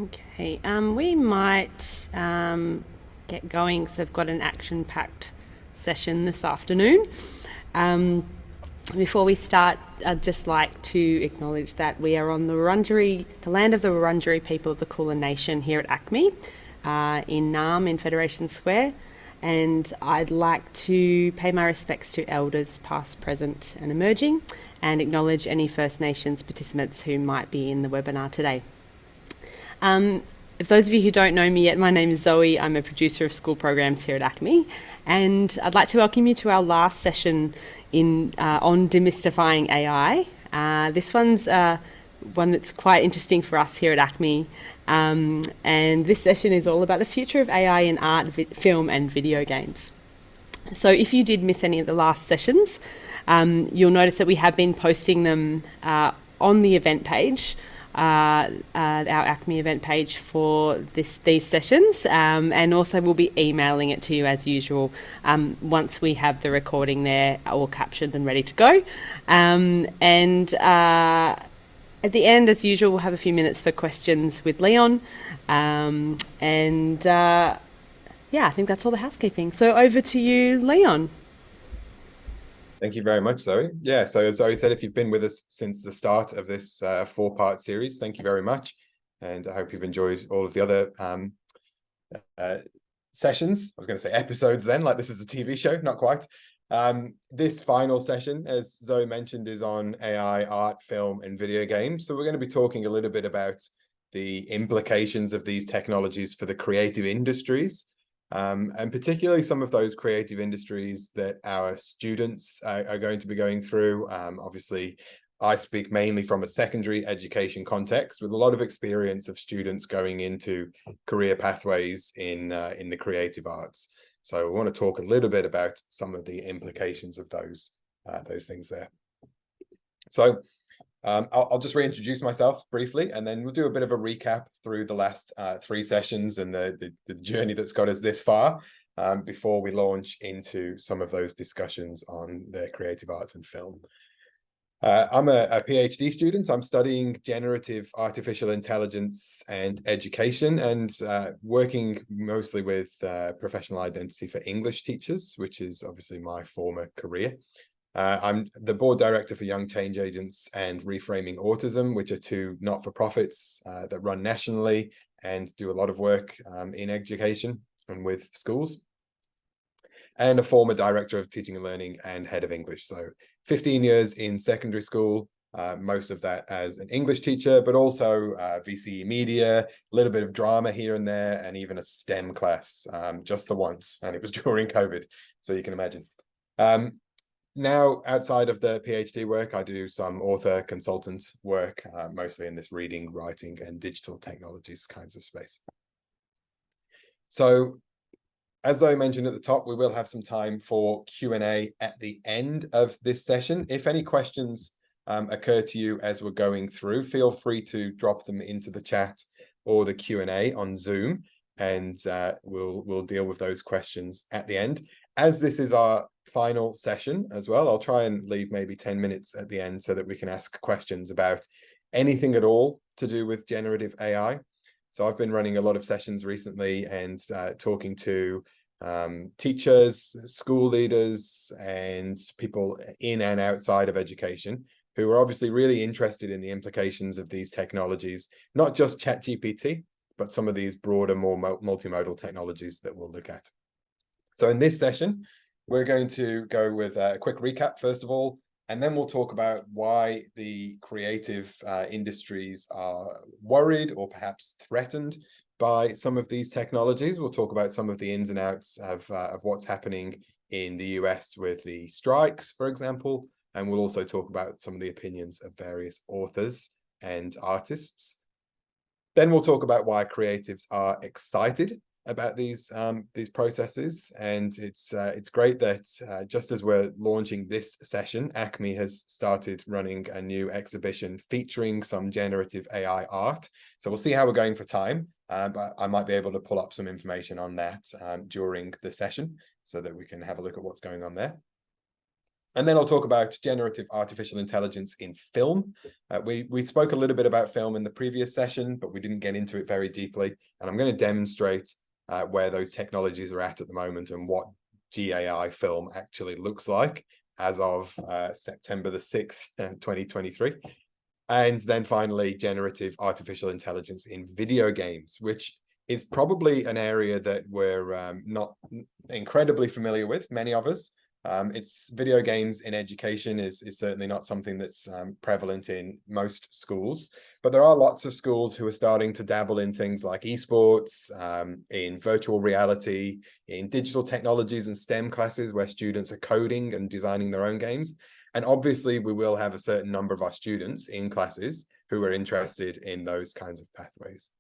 Okay, we might get going. So I've got an action-packed session this afternoon. Um, Before we start, I'd just like to acknowledge that we are on the Wurundjeri, the land of the Wurundjeri people of the Kulin Nation here at ACME in Naarm in Federation Square. And I'd like to pay my respects to elders past, present and emerging, and acknowledge any First Nations participants who might be in the webinar today. For those of you who don't know me yet, my name is Zoe. I'm a producer of school programs here at ACME, and I'd like to welcome you to our last session on demystifying AI. This one's one that's quite interesting for us here at ACME, and this session is all about the future of AI in art, film and video games. So if you did miss any of the last sessions, you'll notice that we have been posting them on the event page, our ACME event page for these sessions, and also we'll be emailing it to you as usual once we have the recording there all captioned and ready to go. At the end, as usual, we'll have a few minutes for questions with Leon. Yeah, I think that's all the housekeeping. So over to you, Leon. Thank you very much, Zoe. Yeah, so as Zoe said, if you've been with us since the start of this four-part series, thank you very much. And I hope you've enjoyed all of the other sessions. I was going to say episodes then, like this is a TV show, not quite. This final session, as Zoe mentioned, is on AI, art, film, and video games. So we're going to be talking a little bit about the implications of these technologies for the creative industries. And particularly some of those creative industries that our students are going to be going through. Obviously, I speak mainly from a secondary education context with a lot of experience of students going into career pathways in the creative arts. So we want to talk a little bit about some of the implications of those things there. So I'll just reintroduce myself briefly, and then we'll do a bit of a recap through the last 3 sessions and the journey that's got us this far before we launch into some of those discussions on the creative arts and film. I'm a PhD student. I'm studying generative artificial intelligence and education, and working mostly with professional identity for English teachers, which is obviously my former career. I'm the board director for Young Change Agents and Reframing Autism, which are 2 not-for-profits that run nationally and do a lot of work in education and with schools. And a former director of teaching and learning and head of English. So 15 years in secondary school, most of that as an English teacher, but also VCE media, a little bit of drama here and there, and even a STEM class, just the once, and it was during COVID, so you can imagine. Now, outside of the PhD work, I do some author consultant work, mostly in this reading, writing, and digital technologies kinds of space. So, as I mentioned at the top, we will have some time for Q&A at the end of this session. If any questions occur to you as we're going through, feel free to drop them into the chat or the Q&A on Zoom, and we'll deal with those questions at the end. As this is our final session as well, I'll try and leave maybe 10 minutes at the end so that we can ask questions about anything at all to do with generative AI. So I've been running a lot of sessions recently and talking to teachers, school leaders, and people in and outside of education who are obviously really interested in the implications of these technologies, not just ChatGPT, but some of these broader, more multimodal technologies that we'll look at. So in this session, we're going to go with a quick recap, first of all, and then we'll talk about why the creative industries are worried or perhaps threatened by some of these technologies. We'll talk about some of the ins and outs of what's happening in the US with the strikes, for example, and we'll also talk about some of the opinions of various authors and artists. Then we'll talk about why creatives are excited about these processes, and it's great that just as we're launching this session, ACME has started running a new exhibition featuring some generative AI art. So we'll see how we're going for time, but I might be able to pull up some information on that during the session so that we can have a look at what's going on there. And then I'll talk about generative artificial intelligence in film. We spoke a little bit about film in the previous session, but we didn't get into it very deeply. And I'm going to demonstrate where those technologies are at the moment and what GAI film actually looks like as of September the 6th, 2023. And then finally, generative artificial intelligence in video games, which is probably an area that we're not incredibly familiar with, many of us. It's video games in education is certainly not something that's prevalent in most schools, but there are lots of schools who are starting to dabble in things like esports, in virtual reality, in digital technologies and STEM classes where students are coding and designing their own games. And obviously we will have a certain number of our students in classes who are interested in those kinds of pathways.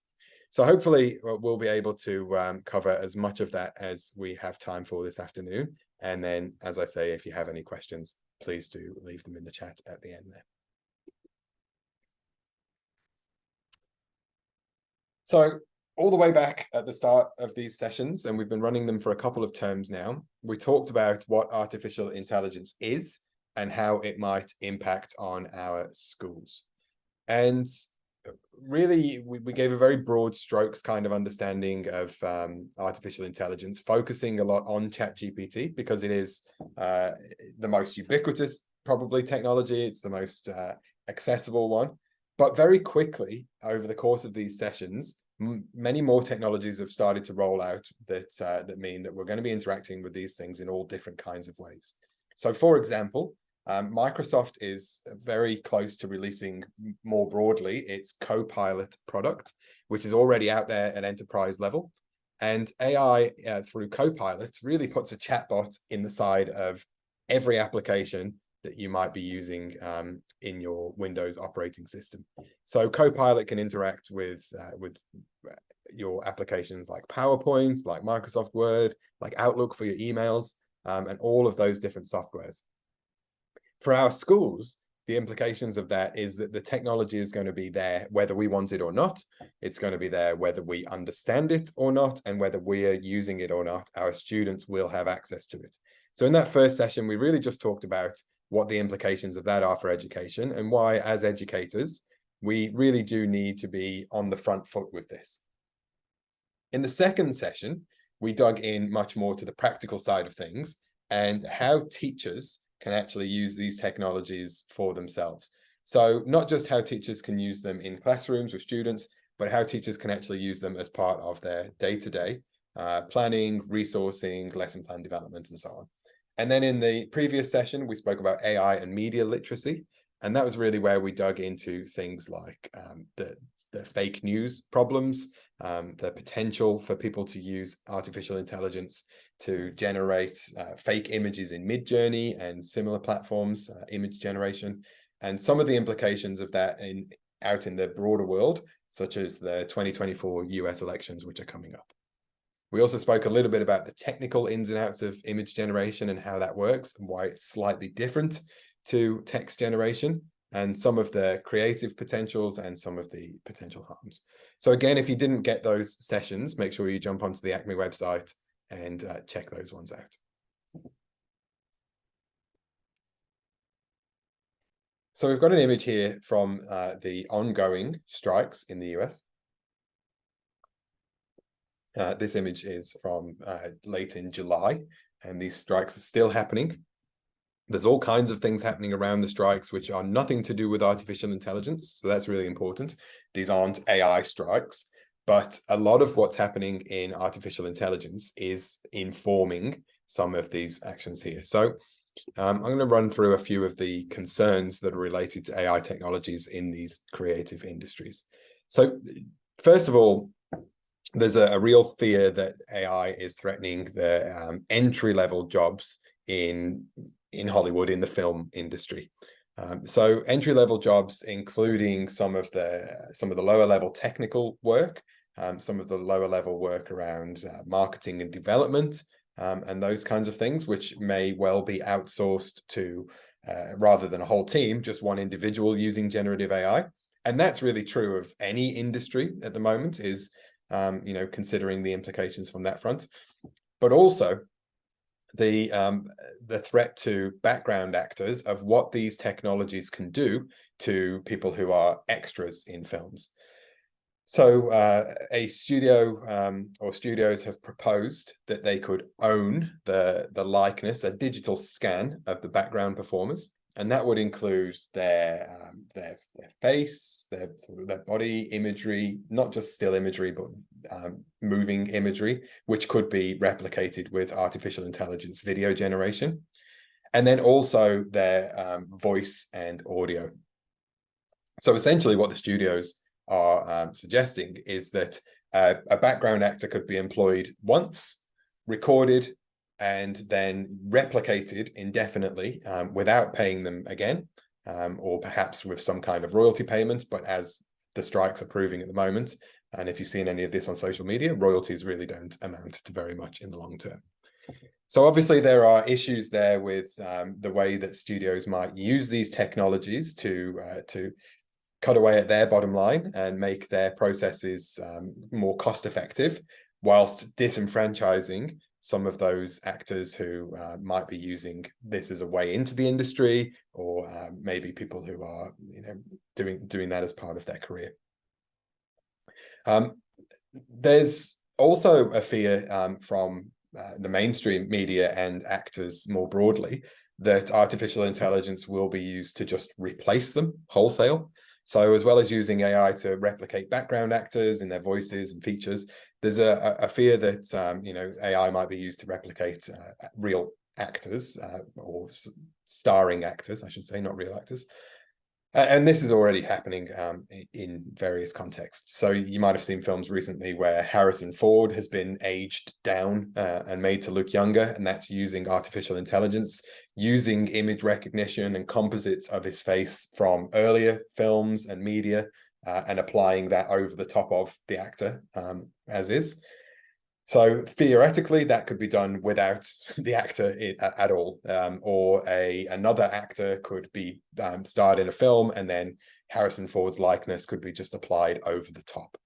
So hopefully we'll be able to cover as much of that as we have time for this afternoon. And then, as I say, if you have any questions, please do leave them in the chat at the end there. So all the way back at the start of these sessions, and we've been running them for a couple of terms now, we talked about what artificial intelligence is and how it might impact on our schools. And really, we gave a very broad strokes kind of understanding of artificial intelligence, focusing a lot on ChatGPT because it is the most ubiquitous, probably, technology. It's the most accessible one. But very quickly, over the course of these sessions, many more technologies have started to roll out that mean that we're going to be interacting with these things in all different kinds of ways. So, for example, Microsoft is very close to releasing more broadly its Copilot product, which is already out there at enterprise level. And AI through Copilot really puts a chatbot in the side of every application that you might be using in your Windows operating system. So Copilot can interact with your applications like PowerPoint, like Microsoft Word, like Outlook for your emails, and all of those different softwares. For our schools, the implications of that is that the technology is going to be there whether we want it or not. It's going to be there whether we understand it or not, and whether we are using it or not, our students will have access to it. So in that first session, we really just talked about what the implications of that are for education and why, as educators, we really do need to be on the front foot with this. In the second session, we dug in much more to the practical side of things and how teachers can actually use these technologies for themselves. So not just how teachers can use them in classrooms with students, but how teachers can actually use them as part of their day-to-day planning, resourcing, lesson plan development, and so on. And then in the previous session, we spoke about AI and media literacy. And that was really where we dug into things like the fake news problems, the potential for people to use artificial intelligence to generate fake images in Midjourney and similar platforms, image generation, and some of the implications of that out in the broader world, such as the 2024 US elections, which are coming up. We also spoke a little bit about the technical ins and outs of image generation and how that works and why it's slightly different to text generation, and some of the creative potentials and some of the potential harms. So again, if you didn't get those sessions, make sure you jump onto the Acme website and check those ones out. So we've got an image here from the ongoing strikes in the US. This image is from late in July, and these strikes are still happening. There's all kinds of things happening around the strikes which are nothing to do with artificial intelligence. So that's really important. These aren't AI strikes, but a lot of what's happening in artificial intelligence is informing some of these actions here. So I'm going to run through a few of the concerns that are related to AI technologies in these creative industries. So first of all, there's a real fear that AI is threatening the entry-level jobs in Hollywood, in the film industry. So entry-level jobs, including some of the lower-level technical work, some of the lower-level work around marketing and development, and those kinds of things, which may well be outsourced to, rather than a whole team, just one individual using generative AI. And that's really true of any industry at the moment, is considering the implications from that front. But also, the threat to background actors of what these technologies can do to people who are extras in films. So a studio or studios have proposed that they could own the likeness, a digital scan of the background performers, and that would include their face, their body imagery, not just still imagery, but moving imagery, which could be replicated with artificial intelligence video generation, and then also their voice and audio. So essentially what the studios are suggesting is that a background actor could be employed once, recorded, and then replicated indefinitely without paying them again, or perhaps with some kind of royalty payments. But as the strikes are proving at the moment, and if you've seen any of this on social media, royalties really don't amount to very much in the long term. So obviously there are issues there with the way that studios might use these technologies to cut away at their bottom line and make their processes more cost effective, whilst disenfranchising some of those actors who might be using this as a way into the industry, or maybe people who are doing that as part of their career. There's also a fear from the mainstream media and actors more broadly that artificial intelligence will be used to just replace them wholesale. So as well as using AI to replicate background actors in their voices and features, there's a fear that AI might be used to replicate real actors or starring actors, I should say, not real actors. And this is already happening in various contexts. So you might have seen films recently where Harrison Ford has been aged down and made to look younger, and that's using artificial intelligence, using image recognition and composites of his face from earlier films and media, and applying that over the top of the actor as is. So theoretically, that could be done without the actor at all, or another actor could be starred in a film, and then Harrison Ford's likeness could be just applied over the top.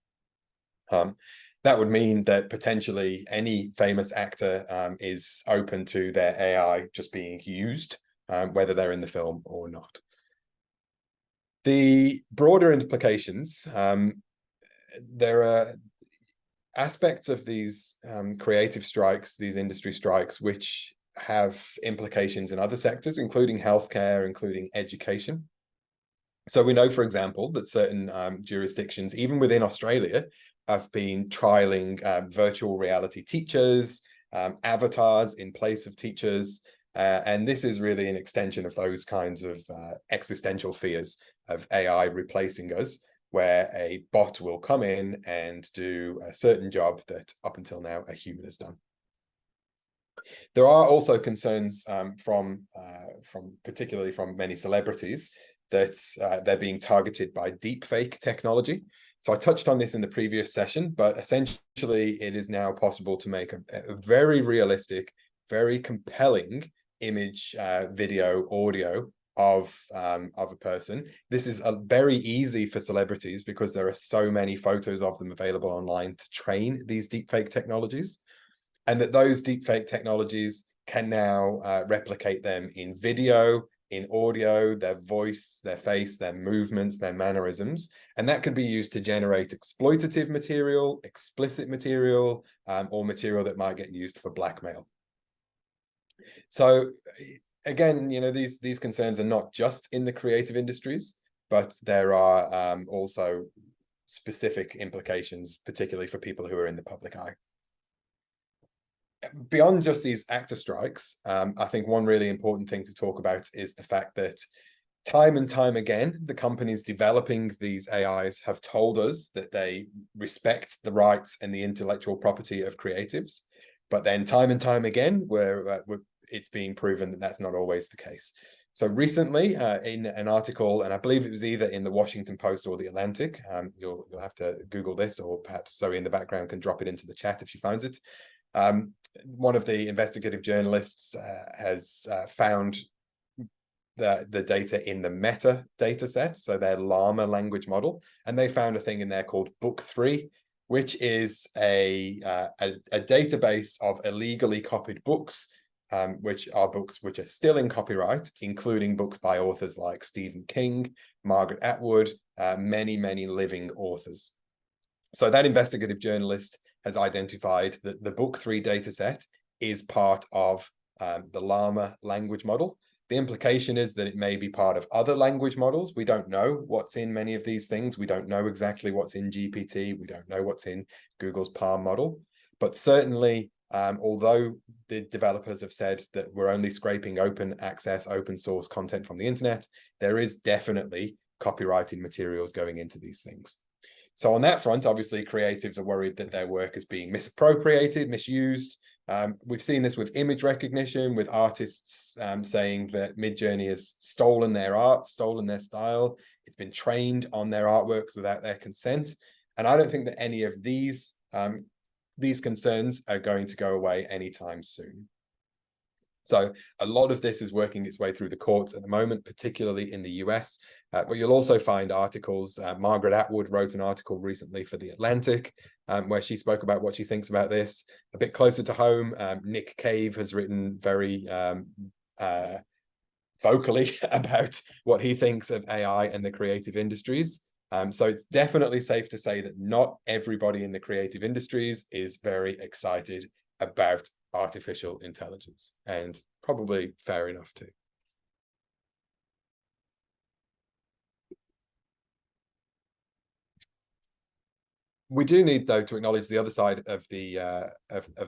That would mean that potentially any famous actor is open to their AI just being used, whether they're in the film or not. The broader implications, there are aspects of these creative strikes, these industry strikes, which have implications in other sectors, including healthcare, including education. So we know, for example, that certain jurisdictions, even within Australia, have been trialing virtual reality teachers, avatars in place of teachers. And this is really an extension of those kinds of existential fears of AI replacing us, where a bot will come in and do a certain job that up until now a human has done. There are also concerns from particularly from many celebrities that they're being targeted by deepfake technology. So I touched on this in the previous session, but essentially it is now possible to make a very realistic, very compelling image, video, audio of a person. This is very easy for celebrities because there are so many photos of them available online to train these deepfake technologies, and that those deepfake technologies can now replicate them in video, in audio, their voice, their face, their movements, their mannerisms, and that could be used to generate exploitative material, explicit material, or material that might get used for blackmail. So again, these concerns are not just in the creative industries, but there are also specific implications, particularly for people who are in the public eye. Beyond just these actor strikes, I think one really important thing to talk about is the fact that time and time again, the companies developing these AIs have told us that they respect the rights and the intellectual property of creatives, but then time and time again, it's being proven that that's not always the case. So recently, in an article, and I believe it was either in the Washington Post or the Atlantic, you'll have to Google this, or perhaps Zoe in the background can drop it into the chat if she finds it. One of the investigative journalists has found the data in the Meta data set, so their Llama language model, and they found a thing in there called Book 3, which is a database of illegally copied books which are books which are still in copyright, including books by authors like Stephen King, Margaret Atwood, many, many living authors. So that investigative journalist has identified that the Book 3 dataset is part of the Llama language model. The implication is that it may be part of other language models. We don't know what's in many of these things. We don't know exactly what's in GPT. We don't know what's in Google's Palm model. But certainly, although the developers have said that we're only scraping open access, open source content from the internet, there is definitely copyrighted materials going into these things. So on that front, obviously, creatives are worried that their work is being misappropriated, misused. We've seen this with image recognition, with artists saying that Midjourney has stolen their art, stolen their style. It's been trained on their artworks without their consent. And I don't think that any of these concerns are going to go away anytime soon. So a lot of this is working its way through the courts at the moment, particularly in the US. But you'll also find articles. Margaret Atwood wrote an article recently for The Atlantic, where she spoke about what she thinks about this. A bit closer to home, Nick Cave has written very vocally about what he thinks of AI and the creative industries. So it's definitely safe to say that not everybody in the creative industries is very excited about artificial intelligence, and probably fair enough too. We do need, though, to acknowledge the other side of the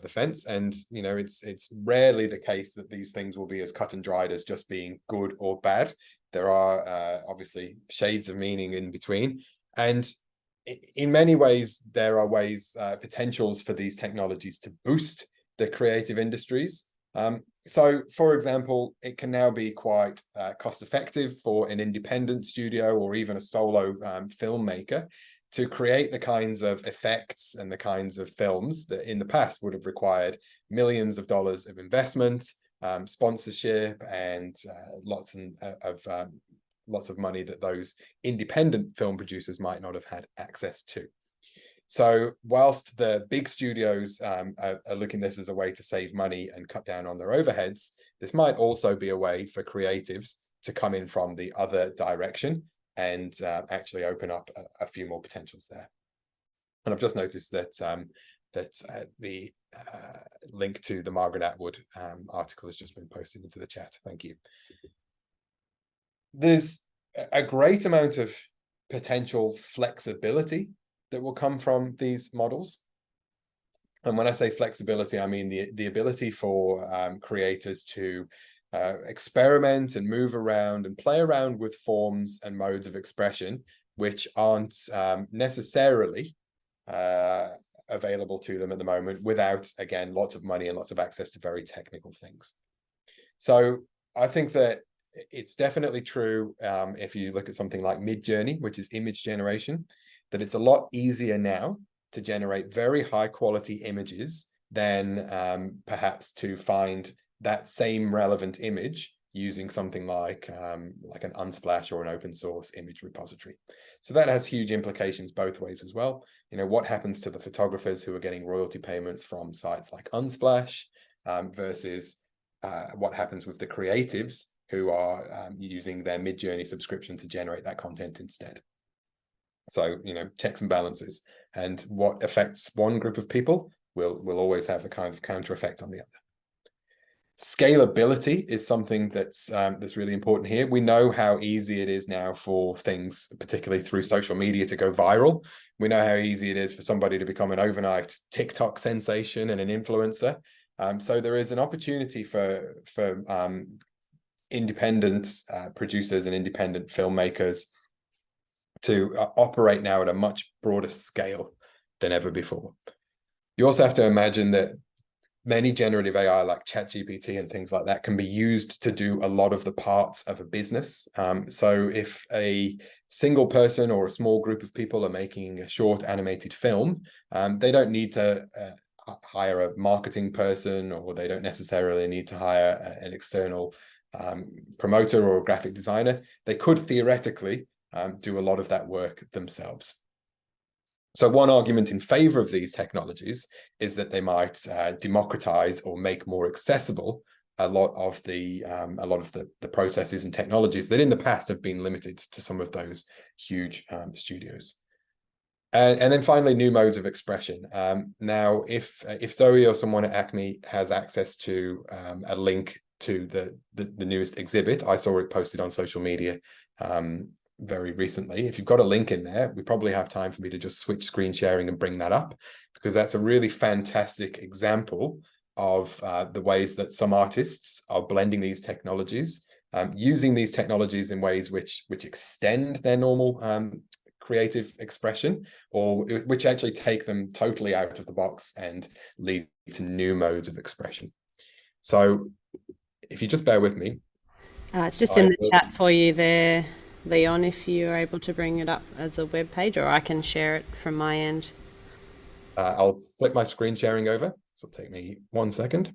fence, and it's rarely the case that these things will be as cut and dried as just being good or bad. There are obviously shades of meaning in between, and in many ways there are potentials for these technologies to boost the creative industries. So, for example, it can now be quite cost effective for an independent studio or even a solo filmmaker to create the kinds of effects and the kinds of films that in the past would have required millions of dollars of investment, sponsorship, and lots of money that those independent film producers might not have had access to. So whilst the big studios are looking at this as a way to save money and cut down on their overheads, this might also be a way for creatives to come in from the other direction and actually open up a few more potentials there. And I've just noticed that the link to the Margaret Atwood article has just been posted into the chat. Thank you. There's a great amount of potential flexibility that will come from these models. And when I say flexibility, I mean the ability for creators to experiment and move around and play around with forms and modes of expression, which aren't necessarily available to them at the moment without, again, lots of money and lots of access to very technical things. So I think that it's definitely true if you look at something like Midjourney, which is image generation, that it's a lot easier now to generate very high quality images than perhaps to find that same relevant image using something like an Unsplash or an open source image repository. So that has huge implications both ways as well. What happens to the photographers who are getting royalty payments from sites like Unsplash versus what happens with the creatives who are using their Midjourney subscription to generate that content instead. So, checks and balances, and what affects one group of people will always have a kind of counter effect on the other. Scalability is something that's really important here. We know how easy it is now for things, particularly through social media, to go viral. We know how easy it is for somebody to become an overnight TikTok sensation and an influencer. So there is an opportunity for independent producers and independent filmmakers to operate now at a much broader scale than ever before. You also have to imagine that many generative AI like ChatGPT and things like that can be used to do a lot of the parts of a business. So if a single person or a small group of people are making a short animated film, they don't need to hire a marketing person, or they don't necessarily need to hire an external promoter or a graphic designer. They could theoretically do a lot of that work themselves. So one argument in favor of these technologies is that they might democratize or make more accessible a lot of the processes and technologies that in the past have been limited to some of those huge studios. And then finally, new modes of expression. Now, if Zoe or someone at Acme has access to a link to the newest exhibit, I saw it posted on social media very recently. If you've got a link in there, we probably have time for me to just switch screen sharing and bring that up, because that's a really fantastic example of the ways that some artists are blending these technologies, using these technologies in ways which extend their normal creative expression, or which actually take them totally out of the box and lead to new modes of expression. So if you just bear with me. It's just in the chat for you there, Leon, if you're able to bring it up as a web page, or I can share it from my end. I'll flip my screen sharing over. So it'll take me 1 second.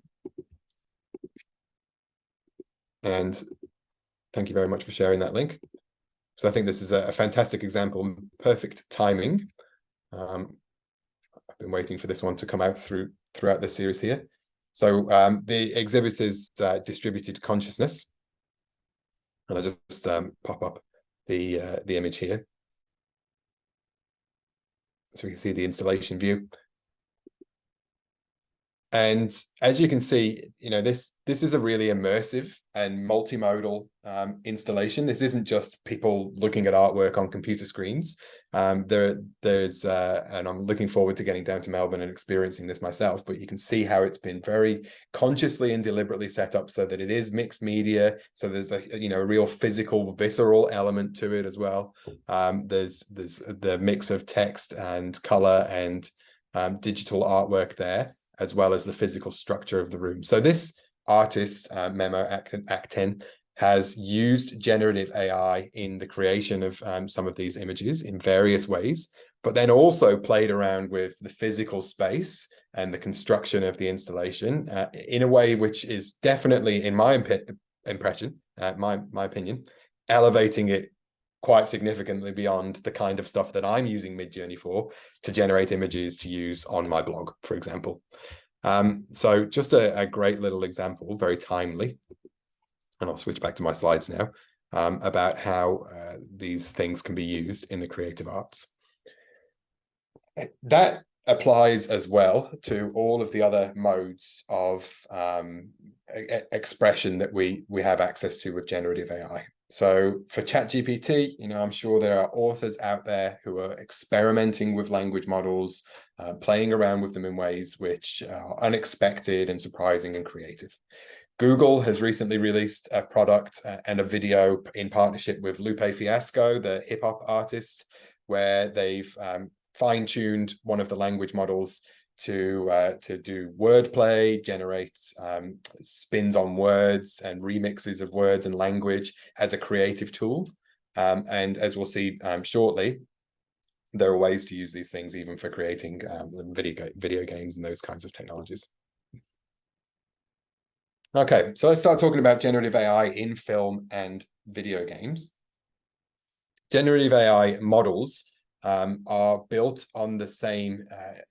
And thank you very much for sharing that link. So I think this is a fantastic example, perfect timing. I've been waiting for this one to come out throughout this series here. So the exhibit is distributed consciousness. And I'll just pop up the image here, so we can see the installation view. And as you can see, this is a really immersive and multimodal installation. This isn't just people looking at artwork on computer screens. There's and I'm looking forward to getting down to Melbourne and experiencing this myself, but you can see how it's been very consciously and deliberately set up so that it is mixed media. So there's a real physical, visceral element to it as well. There's the mix of text and color and digital artwork there, as well as the physical structure of the room. So this artist, Memo Acten, has used generative AI in the creation of some of these images in various ways, but then also played around with the physical space and the construction of the installation in a way which is definitely, in my impression, my opinion, elevating it quite significantly beyond the kind of stuff that I'm using Midjourney for to generate images to use on my blog, for example. So just a great little example, very timely. And I'll switch back to my slides now about how these things can be used in the creative arts. That applies as well to all of the other modes of expression that we have access to with generative AI. So for ChatGPT, I'm sure there are authors out there who are experimenting with language models, playing around with them in ways which are unexpected and surprising and creative. Google has recently released a product and a video in partnership with Lupe Fiasco, the hip hop artist, where they've fine-tuned one of the language models to do wordplay, generate spins on words and remixes of words and language as a creative tool. And as we'll see shortly, there are ways to use these things even for creating video games and those kinds of technologies. Okay, so let's start talking about generative AI in film and video games. Generative AI models are built on the same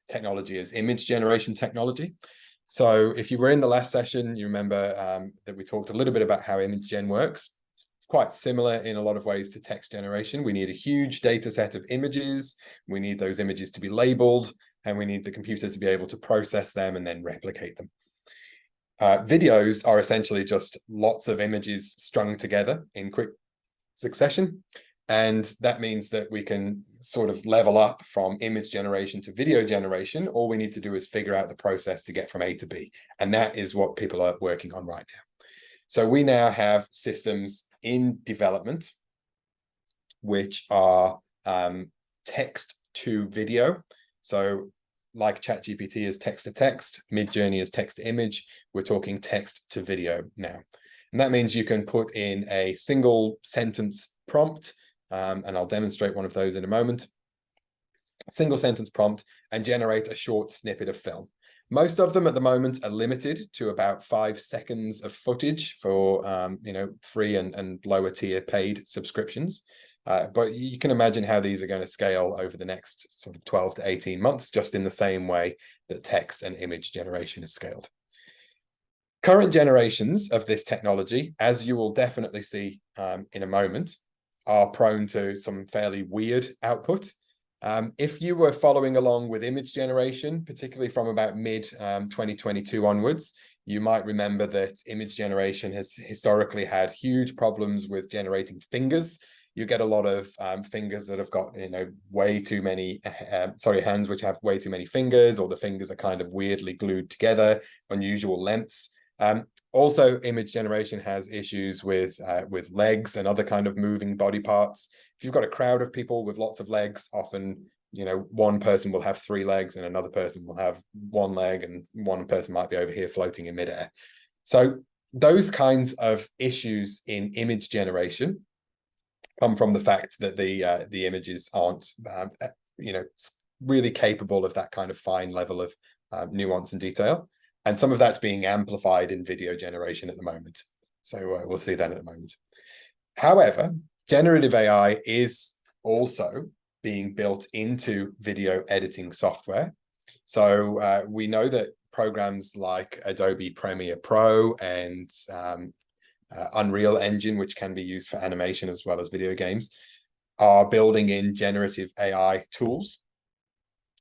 technology as image generation technology. So if you were in the last session, you remember that we talked a little bit about how image gen works. It's quite similar in a lot of ways to text generation. We need a huge data set of images. We need those images to be labeled, and we need the computer to be able to process them and then replicate them. Videos are essentially just lots of images strung together in quick succession. And that means that we can sort of level up from image generation to video generation. All we need to do is figure out the process to get from A to B. And that is what people are working on right now. So we now have systems in development which are text to video. So like ChatGPT is text to text, Midjourney is text to image, we're talking text to video now. And that means you can put in a single sentence prompt, and I'll demonstrate one of those in a moment. Single sentence prompt and generate a short snippet of film. Most of them at the moment are limited to about 5 seconds of footage for free and lower tier paid subscriptions. But you can imagine how these are going to scale over the next sort of 12 to 18 months, just in the same way that text and image generation is scaled. Current generations of this technology, as you will definitely see in a moment, are prone to some fairly weird output. If you were following along with image generation, particularly from about mid 2022 onwards, you might remember that image generation has historically had huge problems with generating fingers. You get a lot of fingers that have got, way too many, hands which have way too many fingers, or the fingers are kind of weirdly glued together, unusual lengths. Also, image generation has issues with legs and other kind of moving body parts. If you've got a crowd of people with lots of legs, often, one person will have 3 legs and another person will have 1 leg, and one person might be over here floating in midair. So those kinds of issues in image generation come from the fact that the images aren't, really capable of that kind of fine level of nuance and detail. And some of that's being amplified in video generation at the moment. So we'll see that in a moment. However, generative AI is also being built into video editing software. So we know that programs like Adobe Premiere Pro and Unreal Engine, which can be used for animation as well as video games, are building in generative AI tools.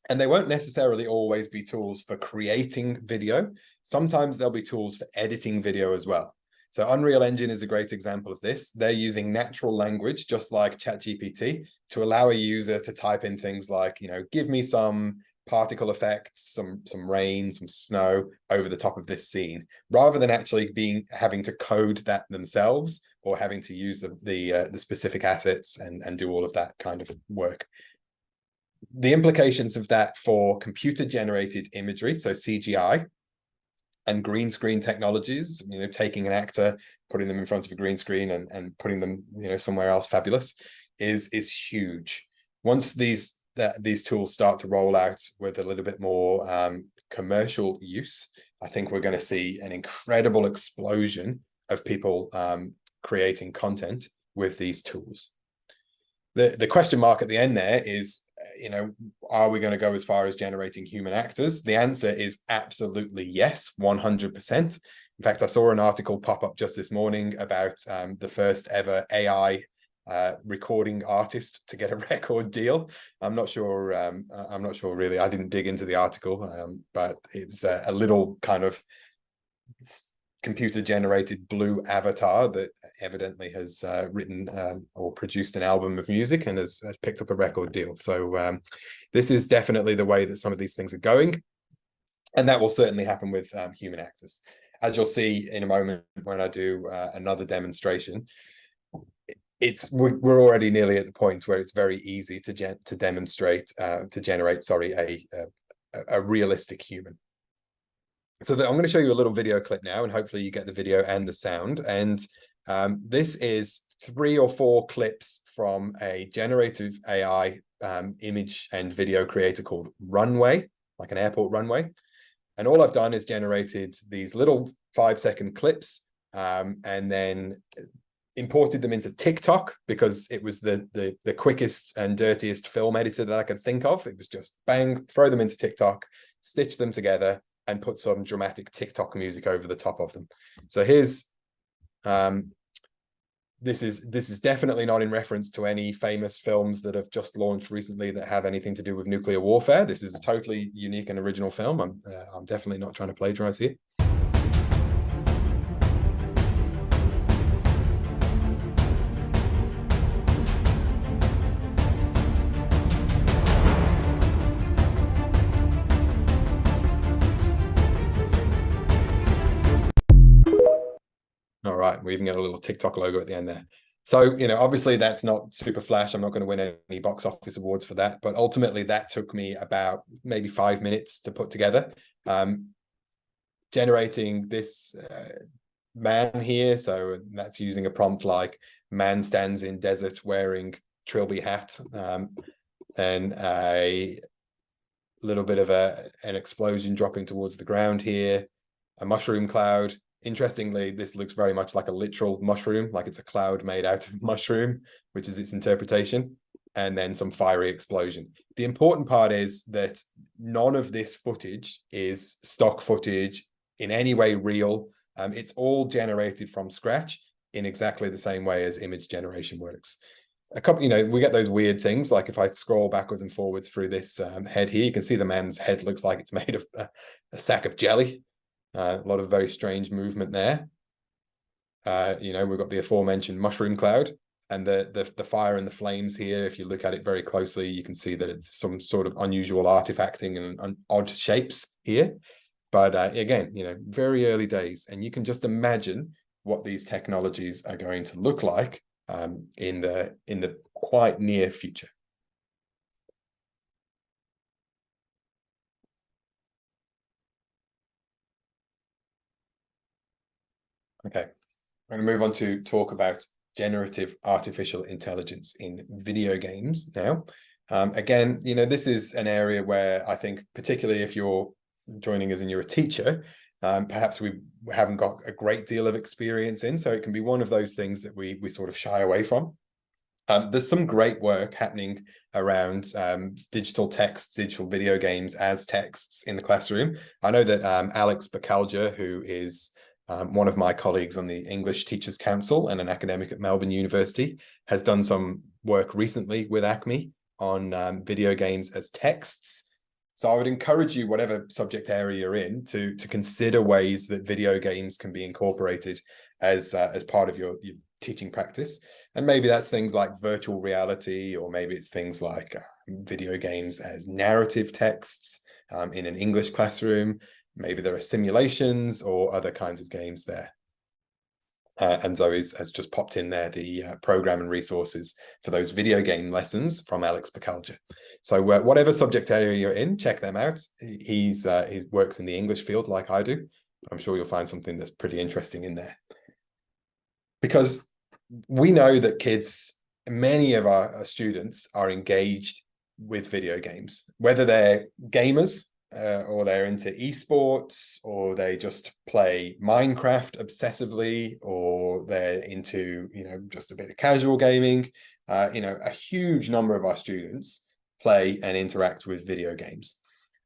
And they won't necessarily always be tools for creating video. Sometimes they'll be tools for editing video as well. So Unreal Engine is a great example of this. They're using natural language, just like ChatGPT, to allow a user to type in things like, give me some particle effects, some rain, some snow over the top of this scene, rather than actually having to code that themselves, or having to use the specific assets and do all of that kind of work. The implications of that for computer-generated imagery, so CGI, and green screen technologies, taking an actor, putting them in front of a green screen and putting them, somewhere else fabulous, is huge. Once these tools start to roll out with a little bit more commercial use, I think we're going to see an incredible explosion of people creating content with these tools. The question mark at the end there is, are we going to go as far as generating human actors? The answer is absolutely yes, 100%. In fact, I saw an article pop up just this morning about the first ever AI recording artist to get a record deal. I'm not sure really. I didn't dig into the article, but it's a little kind of computer generated blue avatar that evidently has written or produced an album of music and has picked up a record deal. So this is definitely the way that some of these things are going, and that will certainly happen with human actors, as you'll see in a moment when I do another demonstration. We're already nearly at the point where it's very easy to generate a realistic human. So I'm going to show you a little video clip now, and hopefully you get the video and the sound. And this is 3 or 4 clips from a generative AI image and video creator called Runway, like an airport runway. And all I've done is generated these little 5-second clips and then imported them into TikTok, because it was the quickest and dirtiest film editor that I could think of. It was just bang, throw them into TikTok, stitch them together, and put some dramatic TikTok music over the top of them. So here's, this is definitely not in reference to any famous films that have just launched recently that have anything to do with nuclear warfare. This is a totally unique and original film. I'm definitely not trying to plagiarize here. All right, we even get a little TikTok logo at the end there. So, obviously that's not super flash. I'm not going to win any box office awards for that, but ultimately that took me about maybe 5 minutes to put together. Generating this man here, so that's using a prompt like "man stands in desert wearing trilby hat," and a little bit of an explosion dropping towards the ground here, a mushroom cloud. Interestingly, this looks very much like a literal mushroom, like it's a cloud made out of mushroom, which is its interpretation, and then some fiery explosion. The important part is that none of this footage is stock footage, in any way real. It's all generated from scratch in exactly the same way as image generation works. A couple, we get those weird things, like if I scroll backwards and forwards through this head here, you can see the man's head looks like it's made of a sack of jelly. A lot of very strange movement there. We've got the aforementioned mushroom cloud, and the fire and the flames here. If you look at it very closely, you can see that it's some sort of unusual artifacting and odd shapes here. But again, very early days, and you can just imagine what these technologies are going to look like in the quite near future. Okay, I'm going to move on to talk about generative artificial intelligence in video games now. Again, this is an area where I think, particularly if you're joining us and you're a teacher, perhaps we haven't got a great deal of experience in, so it can be one of those things that we sort of shy away from. There's some great work happening around digital text, digital video games as texts in the classroom. I know that Alex Bacalja, who is one of my colleagues on the English Teachers Council and an academic at Melbourne University, has done some work recently with ACME on video games as texts. So I would encourage you, whatever subject area you're in, to consider ways that video games can be incorporated as part of your teaching practice. And maybe that's things like virtual reality, or maybe it's things like video games as narrative texts in an English classroom. Maybe there are simulations or other kinds of games there. And Zoe has just popped in there the program and resources for those video game lessons from Alex Bacalja. So whatever subject area you're in, check them out. He works in the English field like I do. I'm sure you'll find something that's pretty interesting in there. Because we know that many of our students are engaged with video games, whether they're gamers, or they're into esports, or they just play Minecraft obsessively, or they're into, just a bit of casual gaming. A huge number of our students play and interact with video games.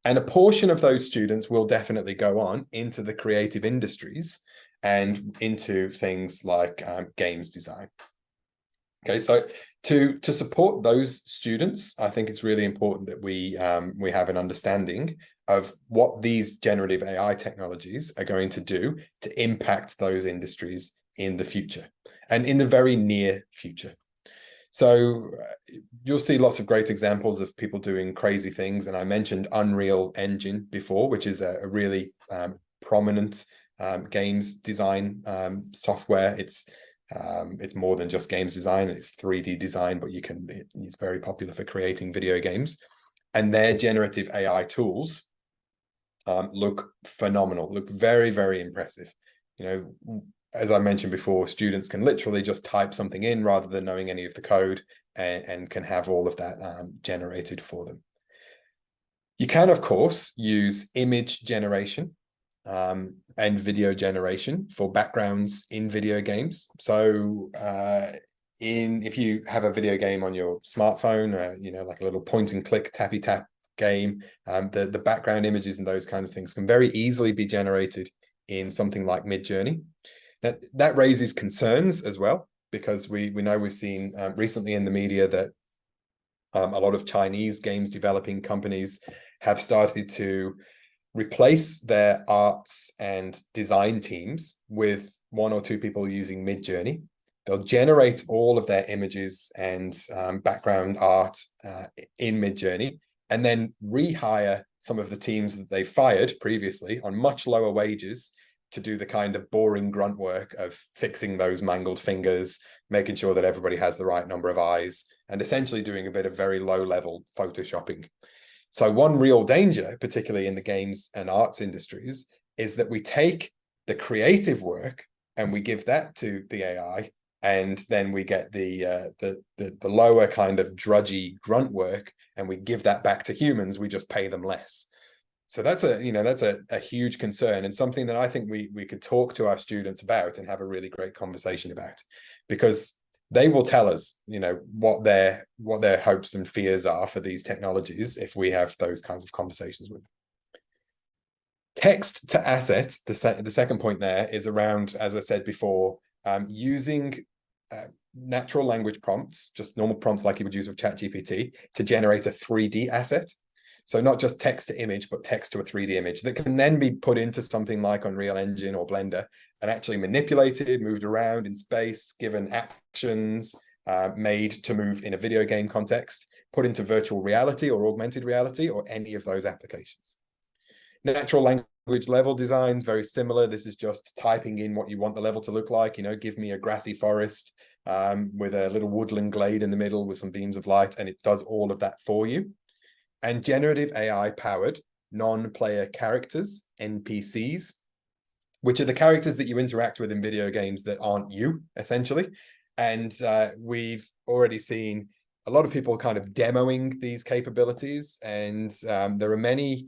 And a portion of those students will definitely go on into the creative industries and into things like games design. Okay, so to support those students, I think it's really important that we have an understanding of what these generative AI technologies are going to do to impact those industries in the future and in the very near future. So you'll see lots of great examples of people doing crazy things. And I mentioned Unreal Engine before, which is a really prominent games design software. It's more than just games design, it's 3D design, but it's very popular for creating video games. And their generative AI tools look phenomenal, look very, very impressive. As I mentioned before, students can literally just type something in rather than knowing any of the code, and can have all of that generated for them. You can, of course, use image generation and video generation for backgrounds in video games. So if you have a video game on your smartphone, like a little point and click tappy tap game, the background images and those kinds of things can very easily be generated in something like Midjourney. That raises concerns as well, because we know we've seen recently in the media that a lot of Chinese games developing companies have started to replace their arts and design teams with one or two people using Midjourney. They'll generate all of their images and background art in Midjourney, and then rehire some of the teams that they fired previously on much lower wages to do the kind of boring grunt work of fixing those mangled fingers, making sure that everybody has the right number of eyes, and essentially doing a bit of very low-level photoshopping. So one real danger, particularly in the games and arts industries, is that we take the creative work and we give that to the AI, and then we get the lower kind of drudgy grunt work, and we give that back to humans. We just pay them less. So that's a huge concern, and something that I think we could talk to our students about and have a really great conversation about, because they will tell us, what their hopes and fears are for these technologies if we have those kinds of conversations with them. Text to asset, the second point there is around, as I said before, using natural language prompts, just normal prompts like you would use with ChatGPT, to generate a 3D asset. So not just text to image, but text to a 3D image that can then be put into something like Unreal Engine or Blender and actually manipulated, moved around in space, given actions, made to move in a video game context, put into virtual reality or augmented reality or any of those applications. Natural language level design is very similar. This is just typing in what you want the level to look like. You know, give me a grassy forest with a little woodland glade in the middle with some beams of light, and it does all of that for you. And generative AI powered non-player characters, NPCs, which are the characters that you interact with in video games that aren't you, essentially. And we've already seen a lot of people kind of demoing these capabilities, and there are many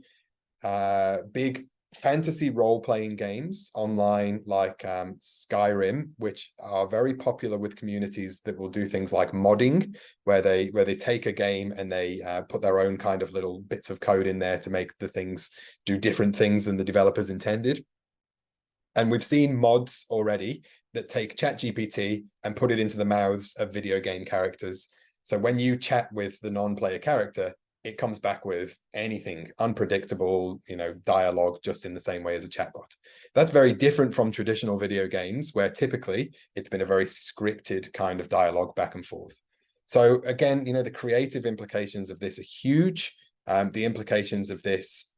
big fantasy role-playing games online like Skyrim, which are very popular with communities that will do things like modding, where they take a game and they put their own kind of little bits of code in there to make the things do different things than the developers intended. And we've seen mods already that take ChatGPT and put it into the mouths of video game characters. So when you chat with the non-player character, it comes back with anything unpredictable, you know, dialogue, just in the same way as a chatbot. That's very different from traditional video games, where typically it's been a very scripted kind of dialogue back and forth. So again, you know, the creative implications of this are huge. The implications of this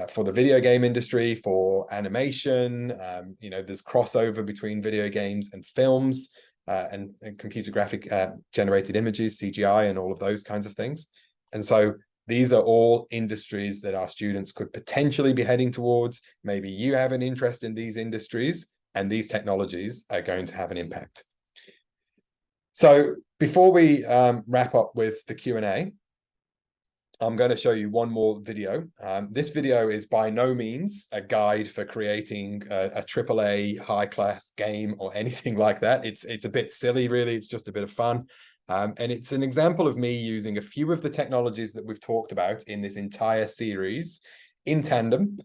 for the video game industry, for animation, you know, there's crossover between video games and films and computer graphic generated images, CGI, and all of those kinds of things. And so these are all industries that our students could potentially be heading towards. Maybe you have an interest in these industries, and these technologies are going to have an impact. So before we wrap up with the Q&A, I'm going to show you one more video. This video is by no means a guide for creating a AAA high-class game or anything like that. It's a bit silly, really. It's just a bit of fun. And it's an example of me using a few of the technologies that we've talked about in this entire series in tandem,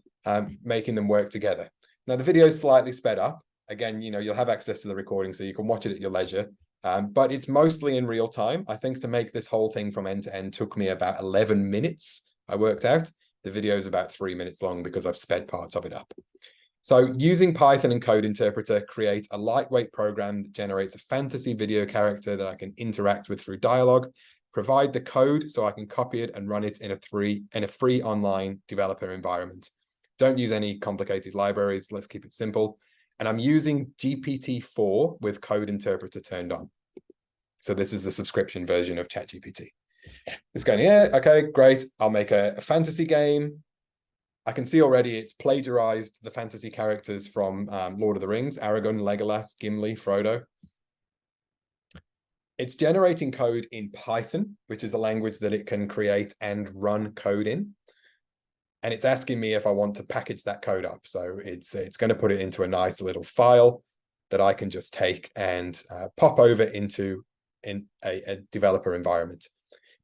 making them work together. Now, the video is slightly sped up. Again, you know, you'll have access to the recording, so you can watch it at your leisure. But it's mostly in real time. I think to make this whole thing from end to end took me about 11 minutes, I worked out. The video is about 3 minutes long because I've sped parts of it up. So using Python and Code Interpreter, create a lightweight program that generates a fantasy video character that I can interact with through dialogue, provide the code so I can copy it and run it in a free online developer environment. Don't use any complicated libraries. Let's keep it simple. And I'm using GPT-4 with Code Interpreter turned on. So this is the subscription version of ChatGPT. It's going, yeah, okay, great. I'll make a fantasy game. I can see already it's plagiarized the fantasy characters from Lord of the Rings, Aragorn, Legolas, Gimli, Frodo. It's generating code in Python, which is a language that it can create and run code in. And it's asking me if I want to package that code up. So it's going to put it into a nice little file that I can just take and pop over into a developer environment.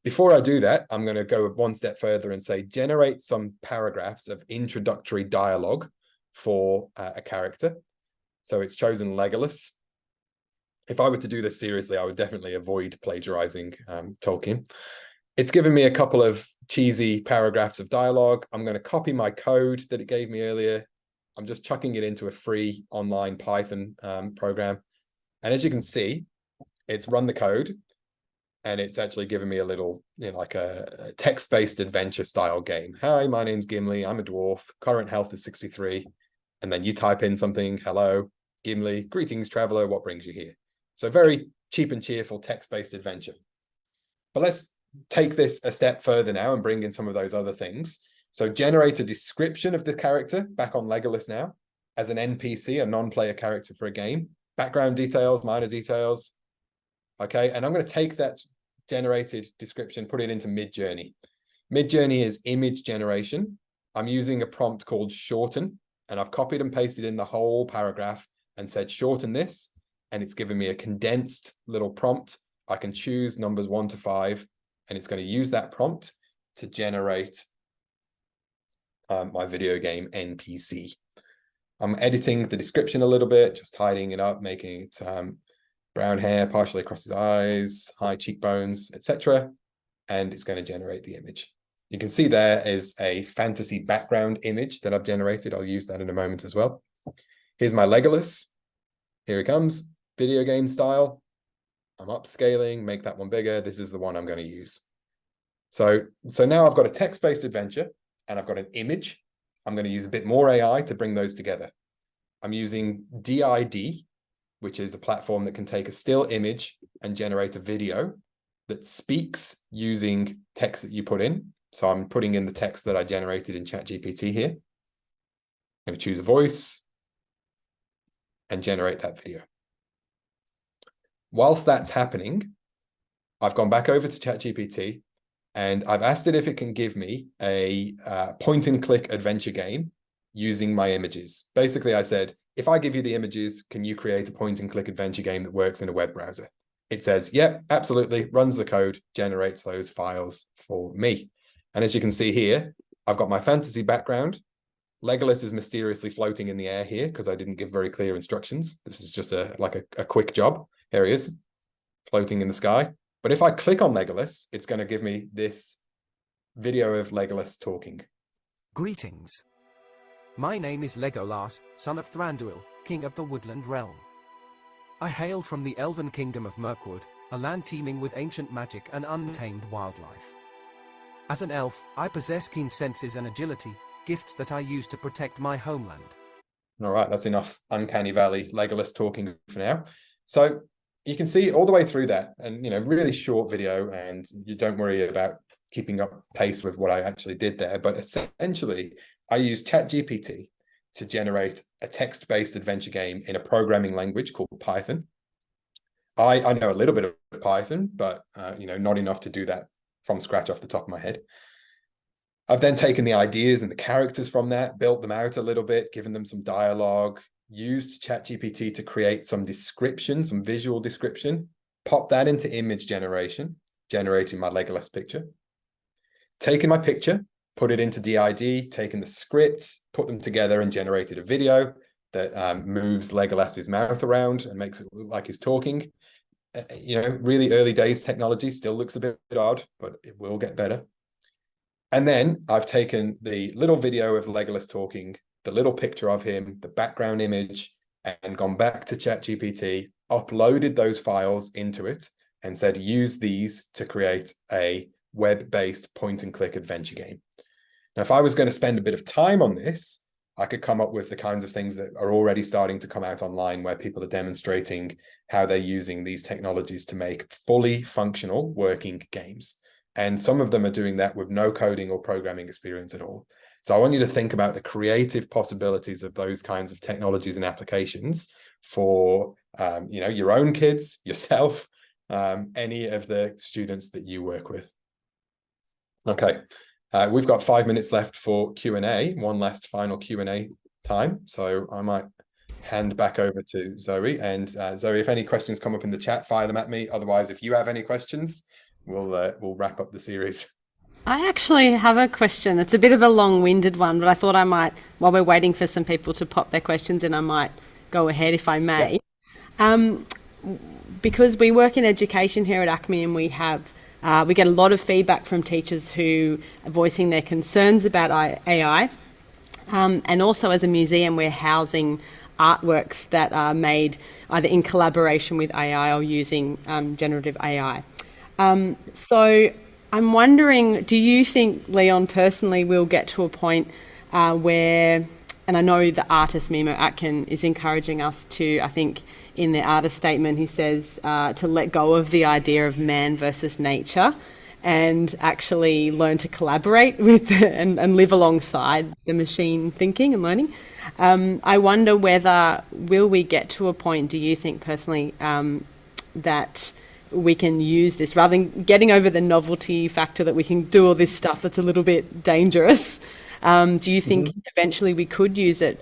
Before I do that, I'm going to go one step further and say, generate some paragraphs of introductory dialogue for a character. So it's chosen Legolas. If I were to do this seriously, I would definitely avoid plagiarizing Tolkien. It's given me a couple of cheesy paragraphs of dialogue. I'm going to copy my code that it gave me earlier. I'm just chucking it into a free online Python program. And as you can see, it's run the code. And it's actually given me a little, you know, like a text-based adventure style game. Hi, my name's Gimli. I'm a dwarf. Current health is 63. And then you type in something. Hello, Gimli. Greetings, traveler. What brings you here? So very cheap and cheerful text-based adventure. But let's take this a step further now and bring in some of those other things. So generate a description of the character back on Legolas now as an NPC, a non-player character for a game. Background details, minor details. Okay, and I'm going to take that generated description, put it into Midjourney. Midjourney is image generation. I'm using a prompt called shorten, and I've copied and pasted in the whole paragraph and said shorten this, and it's given me a condensed little prompt. I can choose numbers 1 to 5, and it's going to use that prompt to generate my video game NPC. I'm editing the description a little bit, just tidying it up, making it brown hair partially across his eyes, high cheekbones, etc. And it's going to generate the image. You can see there is a fantasy background image that I've generated. I'll use that in a moment as well. Here's my Legolas. Here he comes, video game style. I'm upscaling, make that one bigger. This is the one I'm going to use. So now I've got a text-based adventure and I've got an image. I'm going to use a bit more AI to bring those together. I'm using DID, which is a platform that can take a still image and generate a video that speaks using text that you put in. So I'm putting in the text that I generated in ChatGPT here. I'm going to choose a voice and generate that video. Whilst that's happening, I've gone back over to ChatGPT and I've asked it if it can give me a point and click adventure game using my images. Basically, I said, if I give you the images, can you create a point and click adventure game that works in a web browser? It says, yep, absolutely, runs the code, generates those files for me. And as you can see here, I've got my fantasy background. Legolas is mysteriously floating in the air here because I didn't give very clear instructions. This is just a quick job. Here he is, floating in the sky. But if I click on Legolas, it's going to give me this video of Legolas talking. Greetings. My name is Legolas, son of Thranduil, king of the woodland realm. I hail from the elven kingdom of Mirkwood, a land teeming with ancient magic and untamed wildlife. As an elf, I possess keen senses and agility, gifts that I use to protect my homeland. All right, that's enough Uncanny Valley Legolas talking for now. So you can see all the way through that, and really short video, and you don't worry about keeping up pace with what I actually did there. But essentially, I used ChatGPT to generate a text-based adventure game in a programming language called Python. I know a little bit of Python, but not enough to do that from scratch off the top of my head. I've then taken the ideas and the characters from that, built them out a little bit, given them some dialogue, used ChatGPT to create some description, some visual description, pop that into image generation, generating my Legolas picture, taken my picture, put it into DID, taken the script, put them together and generated a video that moves Legolas's mouth around and makes it look like he's talking. Really early days technology, still looks a bit odd, but it will get better. And then I've taken the little video of Legolas talking, the little picture of him, the background image, and gone back to ChatGPT, uploaded those files into it, and said, use these to create a web-based point-and-click adventure game. Now, if I was going to spend a bit of time on this, I could come up with the kinds of things that are already starting to come out online where people are demonstrating how they're using these technologies to make fully functional working games. And some of them are doing that with no coding or programming experience at all. So I want you to think about the creative possibilities of those kinds of technologies and applications for your own kids, yourself, any of the students that you work with. Okay. We've got 5 minutes left for Q&A, one last final Q&A time. So I might hand back over to Zoe. And Zoe, if any questions come up in the chat, fire them at me. Otherwise, if you have any questions, we'll wrap up the series. I actually have a question. It's a bit of a long-winded one, but I thought I might, while we're waiting for some people to pop their questions in, I might go ahead if I may. Yeah. Because we work in education here at ACME and we get a lot of feedback from teachers who are voicing their concerns about AI. And also as a museum, we're housing artworks that are made either in collaboration with AI or using generative AI. So I'm wondering, do you think, Leon, personally, will get to a point where, and I know the artist Mimo Atkin is encouraging us to, I think in the artist statement, he says to let go of the idea of man versus nature and actually learn to collaborate with and live alongside the machine thinking and learning. I wonder whether, will we get to a point, do you think personally, that we can use this rather than getting over the novelty factor that we can do all this stuff that's a little bit dangerous? Do you think eventually we could use it?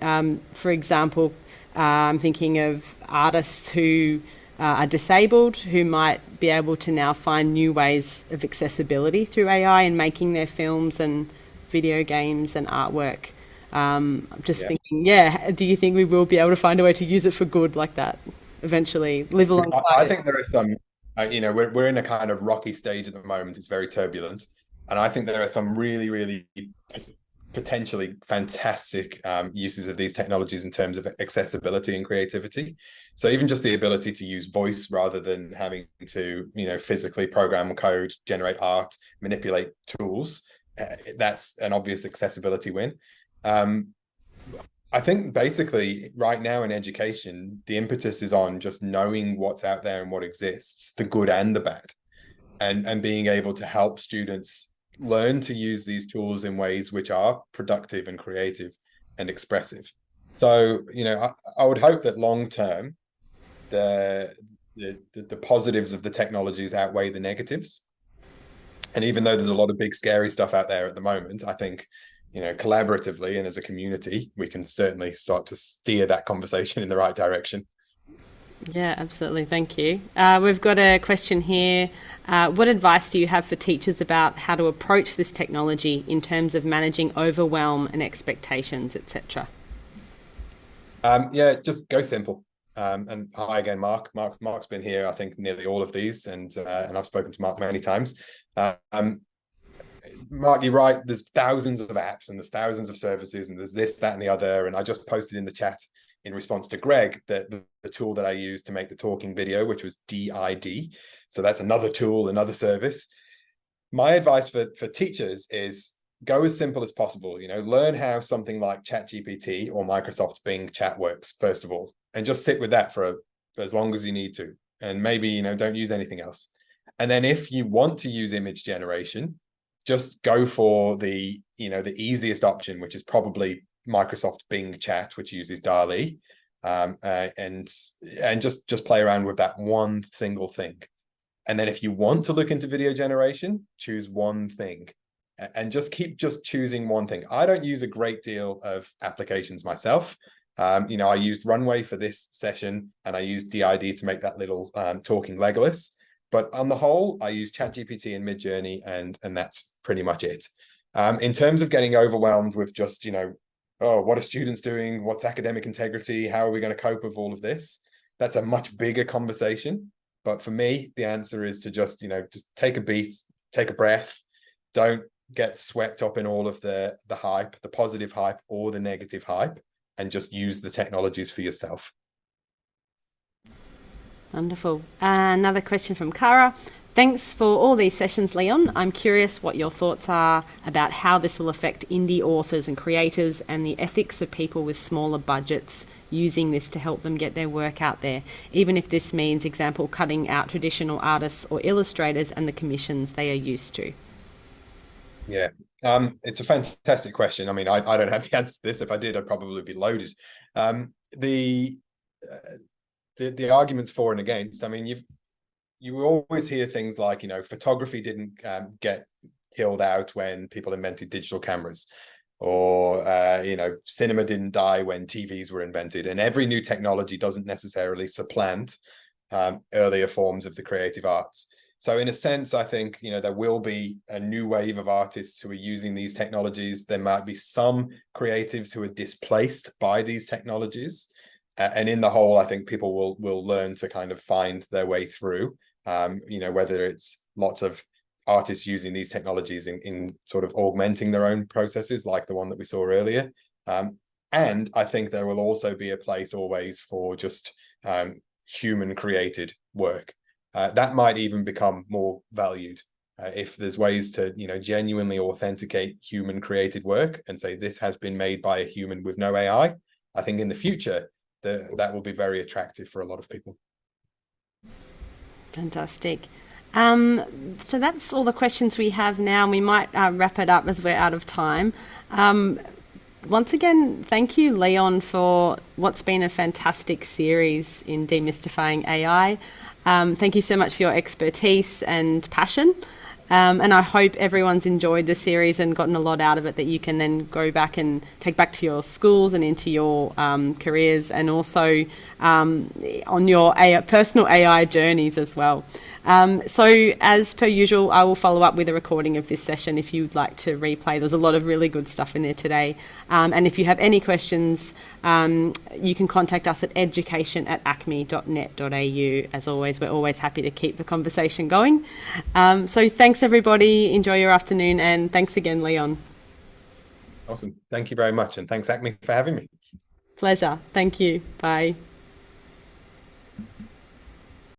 For example, I'm thinking of artists who are disabled who might be able to now find new ways of accessibility through AI in making their films and video games and artwork. I'm just Yeah. thinking, yeah, do you think we will be able to find a way to use it for good like that eventually, live I alongside it? think there are some, we're in a kind of rocky stage at the moment. It's very turbulent. And I think there are some really, really potentially fantastic uses of these technologies in terms of accessibility and creativity. So even just the ability to use voice rather than having to, physically program code, generate art, manipulate tools, that's an obvious accessibility win. I think basically right now in education, the impetus is on just knowing what's out there and what exists, the good and the bad, and being able to help students learn to use these tools in ways which are productive and creative and expressive. So, I would hope that long term, the positives of the technologies outweigh the negatives. And even though there's a lot of big scary stuff out there at the moment, I think collaboratively and as a community, we can certainly start to steer that conversation in the right direction. Yeah, absolutely. Thank you. We've got a question here. What advice do you have for teachers about how to approach this technology in terms of managing overwhelm and expectations, etc.? Yeah, just go simple. And hi again, Mark. Mark's been here, I think, nearly all of these, and I've spoken to Mark many times. Mark, you're right. There's thousands of apps and there's thousands of services and there's this, that, and the other. And I just posted in the chat in response to Greg that the tool that I used to make the talking video, which was DID. So that's another tool, another service. My advice for teachers is go as simple as possible. Learn how something like ChatGPT or Microsoft's Bing chat works, first of all, and just sit with that for as long as you need to. And maybe, don't use anything else. And then if you want to use image generation, just go for the easiest option, which is probably Microsoft Bing Chat, which uses DALL-E, and just play around with that one single thing. And then if you want to look into video generation, choose one thing, and just keep choosing one thing. I don't use a great deal of applications myself. I used Runway for this session, and I used DID to make that little talking Legolas. But on the whole, I use ChatGPT and Midjourney, and that's pretty much it. In terms of getting overwhelmed with just, what are students doing? What's academic integrity? How are we going to cope with all of this? That's a much bigger conversation. But for me, the answer is to just take a beat, take a breath. Don't get swept up in all of the hype, the positive hype or the negative hype, and just use the technologies for yourself. Wonderful. Another question from Cara. Thanks for all these sessions, Leon. I'm curious what your thoughts are about how this will affect indie authors and creators and the ethics of people with smaller budgets using this to help them get their work out there, even if this means, example, cutting out traditional artists or illustrators and the commissions they are used to. Yeah, it's a fantastic question. I mean, I don't have the answer to this. If I did, I'd probably be loaded. The arguments for and against, I mean, you always hear things like, photography didn't get killed out when people invented digital cameras, or cinema didn't die when TVs were invented, and every new technology doesn't necessarily supplant earlier forms of the creative arts. So in a sense, I think there will be a new wave of artists who are using these technologies. There might be some creatives who are displaced by these technologies. And in the whole, I think people will learn to kind of find their way through, whether it's lots of artists using these technologies in sort of augmenting their own processes, like the one that we saw earlier. And I think there will also be a place always for just human created work. That might even become more valued if there's ways to, genuinely authenticate human created work and say this has been made by a human with no AI. I think in the future, that will be very attractive for a lot of people. Fantastic. So that's all the questions we have now. We might wrap it up as we're out of time. Once again, thank you, Leon, for what's been a fantastic series in demystifying AI. Thank you so much for your expertise and passion. And I hope everyone's enjoyed the series and gotten a lot out of it that you can then go back and take back to your schools and into your careers, and also on your personal AI journeys as well. So as per usual, I will follow up with a recording of this session if you'd like to replay. There's a lot of really good stuff in there today. And if you have any questions, you can contact us at education@acme.net.au. As always, we're always happy to keep the conversation going. So thanks everybody, enjoy your afternoon, and thanks again, Leon. Awesome. Thank you very much. And thanks, Acme, for having me. Pleasure. Thank you. Bye.